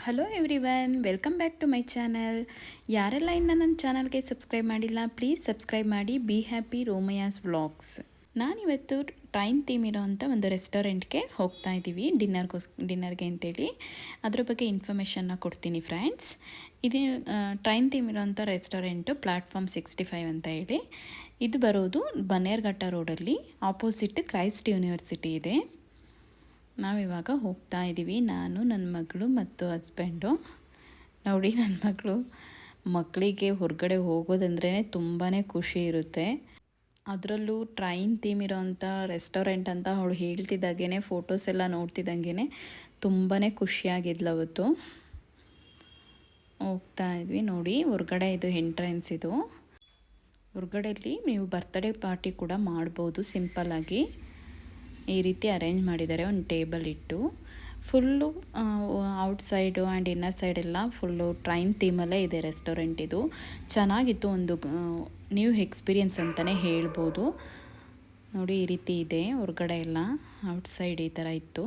Hello everyone, welcome back to my channel. ಯಾರೆಲ್ಲ ಇನ್ನು ನನ್ನ ಚಾನಲ್ಗೆ ಸಬ್ಸ್ಕ್ರೈಬ್ ಮಾಡಿಲ್ಲ, ಪ್ಲೀಸ್ ಸಬ್ಸ್ಕ್ರೈಬ್ ಮಾಡಿ. ಬಿ ಹ್ಯಾಪಿ ರೋಮಯಾಸ್ ವ್ಲಾಗ್ಸ್. ನಾನಿವತ್ತು ಟ್ರೈನ್ ಥೀಮ್ ಇರೋವಂಥ ಒಂದು ರೆಸ್ಟೋರೆಂಟ್ಗೆ ಹೋಗ್ತಾ ಇದ್ದೀವಿ ಡಿನ್ನರ್ಗೆ ಅಂತೇಳಿ. ಅದ್ರ ಬಗ್ಗೆ ಇನ್ಫಾರ್ಮೇಷನ್ನ ಕೊಡ್ತೀನಿ ಫ್ರೆಂಡ್ಸ್. ಇದು ಟ್ರೈನ್ ಥೀಮ್ ಇರೋವಂಥ ರೆಸ್ಟೋರೆಂಟು ಪ್ಲ್ಯಾಟ್ಫಾರ್ಮ್ 65 ಅಂತ ಹೇಳಿ. ಇದು ಬರೋದು ಬನ್ನೇರುಘಟ್ಟ ರೋಡಲ್ಲಿ, ಆಪೋಸಿಟ್ ಕ್ರೈಸ್ಟ್ ಯೂನಿವರ್ಸಿಟಿ ಇದೆ. ನಾವಿವಾಗ ಹೋಗ್ತಾ ಇದ್ದೀವಿ, ನಾನು ನನ್ನ ಮಗಳು ಮತ್ತು ಹಸ್ಬೆಂಡು. ನೋಡಿ, ನನ್ನ ಮಕ್ಕಳಿಗೆ ಹೊರಗಡೆ ಹೋಗೋದಂದ್ರೆ ತುಂಬಾ ಖುಷಿ ಇರುತ್ತೆ. ಅದರಲ್ಲೂ ಟ್ರೈನ್ ಥೀಮ್ ಇರೋವಂಥ ರೆಸ್ಟೋರೆಂಟ್ ಅಂತ ಅವಳು ಹೇಳ್ತಿದ್ದಾಗೇ, ಫೋಟೋಸ್ ಎಲ್ಲ ನೋಡ್ತಿದ್ದಂಗೆ ತುಂಬಾ ಖುಷಿಯಾಗಿದ್ಲು ಅವತ್ತು. ಹೋಗ್ತಾ ಇದ್ವಿ ನೋಡಿ, ಹೊರಗಡೆ ಇದು ಎಂಟ್ರೆನ್ಸ್. ಇದು ಹೊರಗಡೆಯಲ್ಲಿ ನೀವು ಬರ್ತ್ಡೇ ಪಾರ್ಟಿ ಕೂಡ ಮಾಡ್ಬೋದು ಸಿಂಪಲ್ಲಾಗಿ. ಈ ರೀತಿ ಅರೇಂಜ್ ಮಾಡಿದ್ದಾರೆ, ಒಂದು ಟೇಬಲ್ ಇಟ್ಟು. ಫುಲ್ಲು ಔಟ್ಸೈಡು ಆ್ಯಂಡ್ ಇನ್ನರ್ ಸೈಡೆಲ್ಲ ಫುಲ್ಲು ಟ್ರೈನ್ ಥೀಮಲ್ಲೇ ಇದೆ ರೆಸ್ಟೋರೆಂಟ್. ಇದು ಚೆನ್ನಾಗಿತ್ತು, ಒಂದು ನ್ಯೂ ಎಕ್ಸ್ಪೀರಿಯನ್ಸ್ ಅಂತಲೇ ಹೇಳ್ಬೋದು. ನೋಡಿ, ಈ ರೀತಿ ಇದೆ ಹೊರಗಡೆ ಎಲ್ಲ. ಔಟ್ಸೈಡ್ ಈ ಥರ ಇತ್ತು.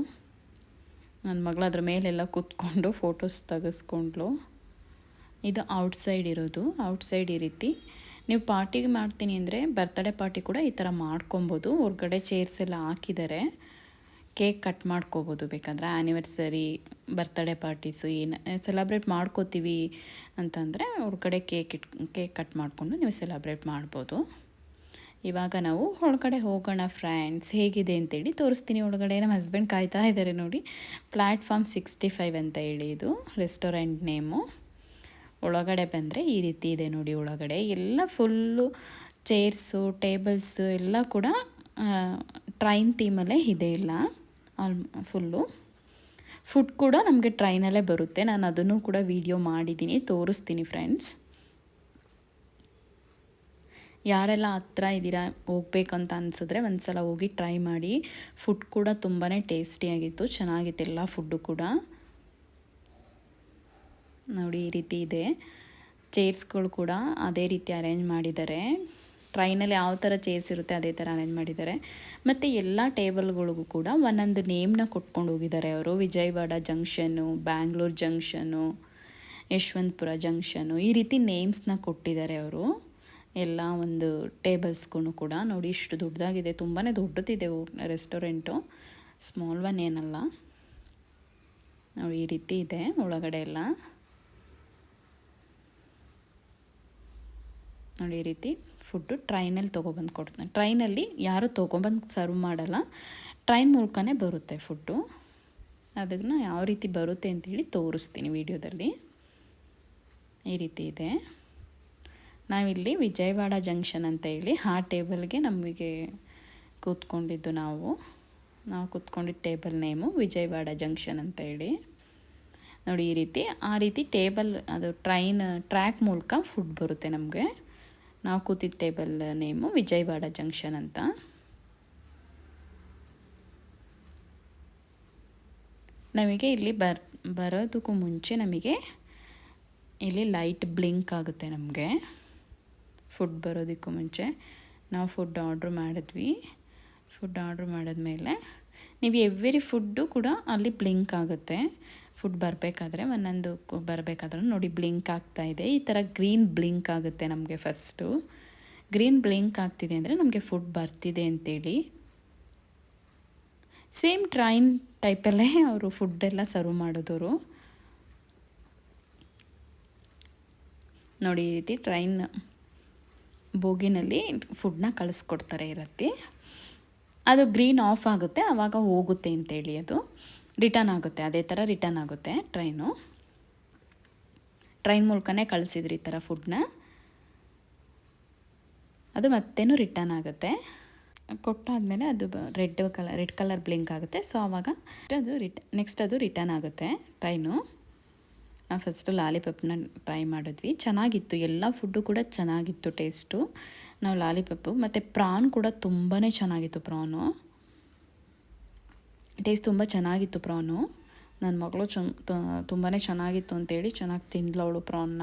ನನ್ನ ಮಗಳು ಅದ್ರ ಮೇಲೆಲ್ಲ ಕೂತ್ಕೊಂಡು ಫೋಟೋಸ್ ತೆಗೆಸ್ಕೊಂಡ್ಲು. ಇದು ಔಟ್ಸೈಡ್ ಇರೋದು. ಔಟ್ಸೈಡ್ ಈ ರೀತಿ ನೀವು ಪಾರ್ಟಿಗೆ ಮಾಡ್ತೀನಿ ಅಂದರೆ ಬರ್ತ್ಡೇ ಪಾರ್ಟಿ ಕೂಡ ಈ ಥರ ಮಾಡ್ಕೊಬೋದು. ಹೊರಗಡೆ ಚೇರ್ಸ್ ಎಲ್ಲ ಹಾಕಿದ್ದಾರೆ, ಕೇಕ್ ಕಟ್ ಮಾಡ್ಕೋಬೋದು ಬೇಕಾದರೆ. ಆ್ಯನಿವರ್ಸರಿ, ಬರ್ತ್ಡೇ ಪಾರ್ಟೀಸು ಏನು ಸೆಲೆಬ್ರೇಟ್ ಮಾಡ್ಕೋತೀವಿ ಅಂತಂದರೆ ಹೊರಗಡೆ ಕೇಕ್ ಕಟ್ ಮಾಡಿಕೊಂಡು ನೀವು ಸೆಲೆಬ್ರೇಟ್ ಮಾಡ್ಬೋದು. ಇವಾಗ ನಾವು ಒಳಗಡೆ ಹೋಗೋಣ ಫ್ರೆಂಡ್ಸ್. ಹೇಗಿದೆ ಅಂತೇಳಿ ತೋರಿಸ್ತೀನಿ. ಒಳಗಡೆ ನಮ್ಮ ಹಸ್ಬೆಂಡ್ ಕಾಯ್ತಾ ಇದ್ದಾರೆ ನೋಡಿ. ಪ್ಲ್ಯಾಟ್ಫಾರ್ಮ್ 65 ಅಂತ ಹೇಳಿ ಇದು ರೆಸ್ಟೋರೆಂಟ್ ನೇಮು. ಒಳಗಡೆ ಬಂದರೆ ಈ ರೀತಿ ಇದೆ ನೋಡಿ. ಒಳಗಡೆ ಎಲ್ಲ ಫುಲ್ಲು ಚೇರ್ಸು, ಟೇಬಲ್ಸು ಎಲ್ಲ ಕೂಡ ಟ್ರೈನ್ ಥೀಮಲ್ಲೇ ಇದೆ. ಇಲ್ಲ ಫುಲ್ಲು ಫುಡ್ ಕೂಡ ನಮಗೆ ಟ್ರೈನಲ್ಲೇ ಬರುತ್ತೆ. ನಾನು ಅದನ್ನು ಕೂಡ ವಿಡಿಯೋ ಮಾಡಿದ್ದೀನಿ, ತೋರಿಸ್ತೀನಿ ಫ್ರೆಂಡ್ಸ್. ಯಾರೆಲ್ಲ ಹತ್ರ ಇದ್ದೀರಾ, ಹೋಗ್ಬೇಕಂತ ಅನಿಸಿದ್ರೆ ಒಂದು ಸಲ ಹೋಗಿ ಟ್ರೈ ಮಾಡಿ. ಫುಡ್ ಕೂಡ ತುಂಬಾ ಟೇಸ್ಟಿಯಾಗಿತ್ತು, ಚೆನ್ನಾಗಿತ್ತು ಎಲ್ಲ ಫುಡ್ಡು ಕೂಡ. ನೋಡಿ, ಈ ರೀತಿ ಇದೆ. ಚೇರ್ಸ್ಗಳು ಕೂಡ ಅದೇ ರೀತಿ ಅರೇಂಜ್ ಮಾಡಿದ್ದಾರೆ. ಟ್ರೈನಲ್ಲಿ ಯಾವ ಥರ ಚೇರ್ಸ್ ಇರುತ್ತೆ ಅದೇ ಥರ ಅರೇಂಜ್ ಮಾಡಿದ್ದಾರೆ. ಮತ್ತು ಎಲ್ಲ ಟೇಬಲ್ಗಳಿಗೂ ಕೂಡ ಒಂದೊಂದು ನೇಮ್ನ ಕೊಟ್ಕೊಂಡು ಹೋಗಿದ್ದಾರೆ ಅವರು. ವಿಜಯವಾಡ ಜಂಕ್ಷನ್ನು, ಬ್ಯಾಂಗ್ಳೂರು ಜಂಕ್ಷನ್ನು, ಯಶವಂತಪುರ ಜಂಕ್ಷನ್ನು, ಈ ರೀತಿ ನೇಮ್ಸ್ನ ಕೊಟ್ಟಿದ್ದಾರೆ ಅವರು. ಎಲ್ಲ ಒಂದು ಟೇಬಲ್ಸ್ಗೂ ಕೂಡ ನೋಡಿ, ಇಷ್ಟು ದೊಡ್ಡದಾಗಿದೆ, ತುಂಬಾ ದೊಡ್ಡದಿದೆ ರೆಸ್ಟೋರೆಂಟು, ಸ್ಮಾಲ್ ಒನ್ ಏನಲ್ಲ. ನೋಡಿ, ಈ ರೀತಿ ಇದೆ ಒಳಗಡೆ ಎಲ್ಲ. ನೋಡಿ, ಈ ರೀತಿ ಫುಡ್ಡು ಟ್ರೈನಲ್ಲಿ ತೊಗೊಬಂದು ಕೊಡ್ತಾನೆ. ಟ್ರೈನಲ್ಲಿ ಯಾರೂ ತೊಗೊಬಂದು ಸರ್ವ್ ಮಾಡಲ್ಲ, ಟ್ರೈನ್ ಮೂಲಕನೇ ಬರುತ್ತೆ ಫುಡ್ಡು. ಅದನ್ನು ಯಾವ ರೀತಿ ಬರುತ್ತೆ ಅಂತೇಳಿ ತೋರಿಸ್ತೀನಿ ವಿಡಿಯೋದಲ್ಲಿ. ಈ ರೀತಿ ಇದೆ. ನಾವಿಲ್ಲಿ ವಿಜಯವಾಡ ಜಂಕ್ಷನ್ ಅಂತ ಹೇಳಿ ಆ ಟೇಬಲ್ಗೆ ನಮಗೆ ಕೂತ್ಕೊಂಡಿದ್ದು. ನಾವು ಕೂತ್ಕೊಂಡಿದ್ದ ಟೇಬಲ್ ನೇಮು ವಿಜಯವಾಡ ಜಂಕ್ಷನ್ ಅಂತ ಹೇಳಿ. ನೋಡಿ, ಈ ರೀತಿ ಆ ರೀತಿ ಟೇಬಲ್, ಅದು ಟ್ರ್ಯಾಕ್ ಮೂಲಕ ಫುಡ್ ಬರುತ್ತೆ ನಮಗೆ. ನಾವು ಕೂತಿದ್ದ ಟೇಬಲ್ ನೇಮು ವಿಜಯವಾಡ ಜಂಕ್ಷನ್ ಅಂತ. ನಮಗೆ ಇಲ್ಲಿ ಬರೋದಕ್ಕೂ ಮುಂಚೆ ನಮಗೆ ಇಲ್ಲಿ ಲೈಟ್ ಬ್ಲಿಂಕ್ ಆಗುತ್ತೆ. ನಮಗೆ ಫುಡ್ ಬರೋದಕ್ಕೂ ಮುಂಚೆ ನಾವು ಫುಡ್ ಆರ್ಡ್ರ್ ಮಾಡಿದ್ವಿ. ಫುಡ್ ಆರ್ಡ್ರ್ ಮಾಡಿದ್ಮೇಲೆ ನೀವು ಎವ್ರಿ ಫುಡ್ಡು ಕೂಡ ಅಲ್ಲಿ ಬ್ಲಿಂಕ್ ಆಗುತ್ತೆ. ಫುಡ್ ಬರಬೇಕಾದ್ರೆ ಒಂದೊಂದು ಬರಬೇಕಾದ್ರೂ ನೋಡಿ ಬ್ಲಿಂಕ್ ಆಗ್ತಾಯಿದೆ. ಈ ಥರ ಗ್ರೀನ್ ಬ್ಲಿಂಕ್ ಆಗುತ್ತೆ ನಮಗೆ. ಫಸ್ಟು ಗ್ರೀನ್ ಬ್ಲಿಂಕ್ ಆಗ್ತಿದೆ ಅಂದರೆ ನಮಗೆ ಫುಡ್ ಬರ್ತಿದೆ ಅಂತೇಳಿ. ಸೇಮ್ ಟ್ರೈನ್ ಟೈಪಲ್ಲೇ ಅವರು ಫುಡ್ಡೆಲ್ಲ ಸರ್ವ್ ಮಾಡೋದವರು. ನೋಡಿ, ಈ ರೀತಿ ಟ್ರೈನ್ ಬೋಗಿನಲ್ಲಿ ಫುಡ್ನ ಕಳಿಸ್ಕೊಡ್ತಾರೆ ಇರತ್ತೆ. ಅದು ಗ್ರೀನ್ ಆಫ್ ಆಗುತ್ತೆ, ಆವಾಗ ಹೋಗುತ್ತೆ ಅಂತೇಳಿ ಅದು ರಿಟರ್ನ್ ಆಗುತ್ತೆ. ಅದೇ ಥರ ರಿಟರ್ನ್ ಆಗುತ್ತೆ ಟ್ರೈನ್ ಮೂಲಕನೇ ಕಳಿಸಿದ್ರು ಈ ಥರ ಫುಡ್ನ. ಅದು ಮತ್ತೇನು ರಿಟರ್ನ್ ಆಗುತ್ತೆ. ಕೊಟ್ಟಾದಮೇಲೆ ಅದು ರೆಡ್ ಕಲರ್ ಬ್ಲಿಂಕ್ ಆಗುತ್ತೆ. ಸೊ ಆವಾಗ ನೆಕ್ಸ್ಟ್ ಅದು ರಿಟರ್ನ್ ಆಗುತ್ತೆ ಟ್ರೈನು. ನಾವು ಫಸ್ಟು ಲಾಲಿಪಾಪ್ನ ಟ್ರೈ ಮಾಡಿದ್ವಿ, ಚೆನ್ನಾಗಿತ್ತು. ಎಲ್ಲ ಫುಡ್ಡು ಕೂಡ ಚೆನ್ನಾಗಿತ್ತು ಟೇಸ್ಟು. ನಾವು ಲಾಲಿಪಾಪು ಮತ್ತು ಪ್ರಾನ್ ಕೂಡ ತುಂಬಾ ಚೆನ್ನಾಗಿತ್ತು. ಪ್ರಾನು ಟೇಸ್ಟ್ ತುಂಬ ಚೆನ್ನಾಗಿತ್ತು. ನನ್ನ ಮಗಳು ತುಂಬಾ ಚೆನ್ನಾಗಿತ್ತು ಅಂತೇಳಿ ಚೆನ್ನಾಗಿ ತಿಂದ್ಲು ಅವಳು ಪ್ರಾನ್ನ.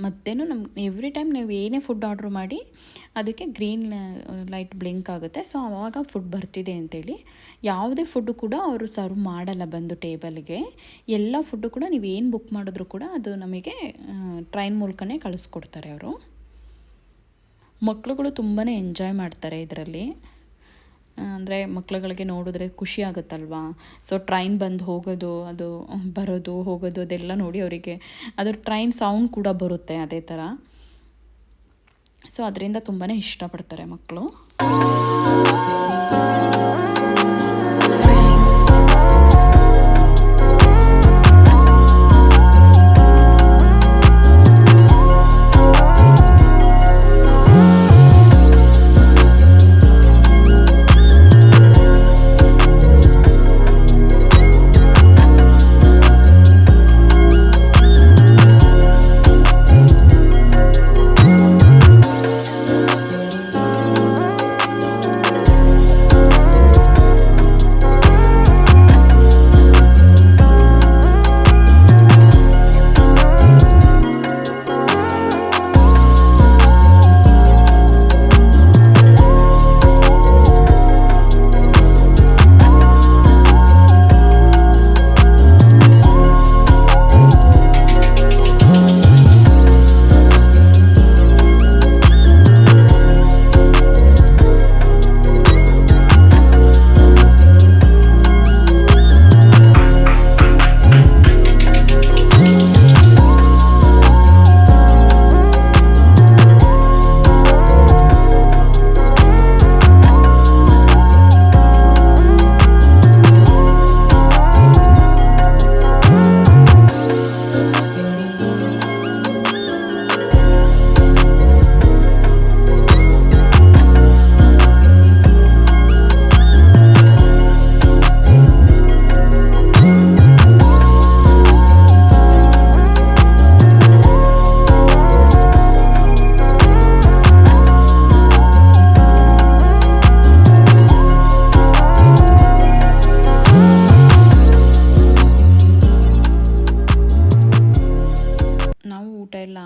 ಮತ್ತೇನು ನಮ್ಗೆ ಎವ್ರಿ ಟೈಮ್ ನೀವು ಏನೇ ಫುಡ್ ಆರ್ಡ್ರ್ ಮಾಡಿ ಅದಕ್ಕೆ ಗ್ರೀನ್ ಲೈಟ್ ಬ್ಲಿಂಕ್ ಆಗುತ್ತೆ. ಸೊ ಆವಾಗ ಫುಡ್ ಬರ್ತಿದೆ ಅಂತೇಳಿ. ಯಾವುದೇ ಫುಡ್ಡು ಕೂಡ ಅವರು ಸರ್ವ್ ಮಾಡಲ್ಲ ಬಂದು ಟೇಬಲ್ಗೆ. ಎಲ್ಲ ಫುಡ್ಡು ಕೂಡ ನೀವು ಏನು ಬುಕ್ ಮಾಡಿದ್ರು ಕೂಡ ಅದು ನಮಗೆ ಟ್ರೈನ್ ಮೂಲಕನೇ ಕಳಿಸ್ಕೊಡ್ತಾರೆ ಅವರು. ಮಕ್ಕಳುಗಳು ತುಂಬಾ ಎಂಜಾಯ್ ಮಾಡ್ತಾರೆ ಇದರಲ್ಲಿ. ಅಂದರೆ ಮಕ್ಳುಗಳಿಗೆ ನೋಡಿದ್ರೆ ಖುಷಿ ಆಗುತ್ತಲ್ವಾ. ಸೊ ಟ್ರೈನ್ ಬಂದು ಹೋಗೋದು, ಅದು ಬರೋದು ಹೋಗೋದು ಅದೆಲ್ಲ ನೋಡಿ ಅವರಿಗೆ ಅದ್ರ ಟ್ರೈನ್ ಸೌಂಡ್ ಕೂಡ ಬರುತ್ತೆ ಅದೇ ಥರ. ಸೊ ಅದರಿಂದ ತುಂಬಾ ಇಷ್ಟಪಡ್ತಾರೆ ಮಕ್ಕಳು.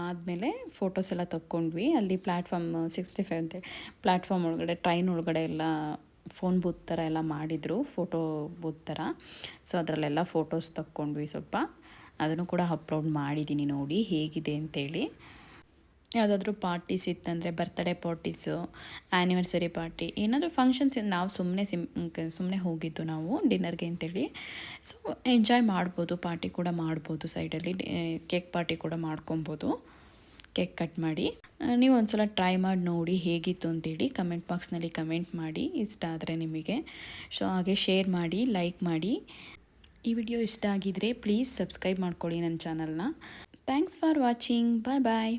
ಆದಮೇಲೆ ಫೋಟೋಸ್ ಎಲ್ಲ ತಕ್ಕೊಂಡ್ವಿ. ಅಲ್ಲಿ ಪ್ಲ್ಯಾಟ್ಫಾರ್ಮ್ 65 ಅಂತ ಪ್ಲ್ಯಾಟ್ಫಾರ್ಮ್ ಒಳಗಡೆ ಟ್ರೈನ್ ಒಳಗಡೆ ಎಲ್ಲ ಫೋನ್ ಬೂತ್ ಥರ ಎಲ್ಲ ಮಾಡಿದರು, ಫೋಟೋ ಬೂತ್ ಥರ. ಸೊ ಅದರಲ್ಲೆಲ್ಲ ಫೋಟೋಸ್ ತಕ್ಕೊಂಡ್ವಿ ಸ್ವಲ್ಪ. ಅದನ್ನು ಕೂಡ ಅಪ್ಲೋಡ್ ಮಾಡಿದ್ದೀನಿ ನೋಡಿ ಹೇಗಿದೆ ಅಂತೇಳಿ. ಯಾವುದಾದ್ರೂ ಪಾರ್ಟೀಸ್ ಇತ್ತಂದರೆ ಬರ್ತ್ಡೇ ಪಾರ್ಟೀಸು, ಆ್ಯನಿವರ್ಸರಿ ಪಾರ್ಟಿ, ಏನಾದರೂ ಫಂಕ್ಷನ್ಸ್ ನಾವು ಸುಮ್ಮನೆ ಹೋಗಿದ್ದು ನಾವು ಡಿನ್ನರ್ಗೆ ಅಂತೇಳಿ. ಸೊ ಎಂಜಾಯ್ ಮಾಡ್ಬೋದು, ಪಾರ್ಟಿ ಕೂಡ ಮಾಡ್ಬೋದು. ಸೈಡಲ್ಲಿ ಕೇಕ್ ಪಾರ್ಟಿ ಕೂಡ ಮಾಡ್ಕೊಬೋದು, ಕೇಕ್ ಕಟ್ ಮಾಡಿ. ನೀವು ಒಂದ್ಸಲ ಟ್ರೈ ಮಾಡಿ ನೋಡಿ ಹೇಗಿತ್ತು ಅಂತೇಳಿ ಕಮೆಂಟ್ ಬಾಕ್ಸ್ನಲ್ಲಿ ಕಮೆಂಟ್ ಮಾಡಿ ಇಷ್ಟ ಆದರೆ ನಿಮಗೆ. ಸೊ ಹಾಗೆ ಶೇರ್ ಮಾಡಿ, ಲೈಕ್ ಮಾಡಿ. ಈ ವಿಡಿಯೋ ಇಷ್ಟ ಆಗಿದರೆ ಪ್ಲೀಸ್ ಸಬ್ಸ್ಕ್ರೈಬ್ ಮಾಡ್ಕೊಳ್ಳಿ ನನ್ನ ಚಾನಲ್ನ. Thanks for watching. Bye bye.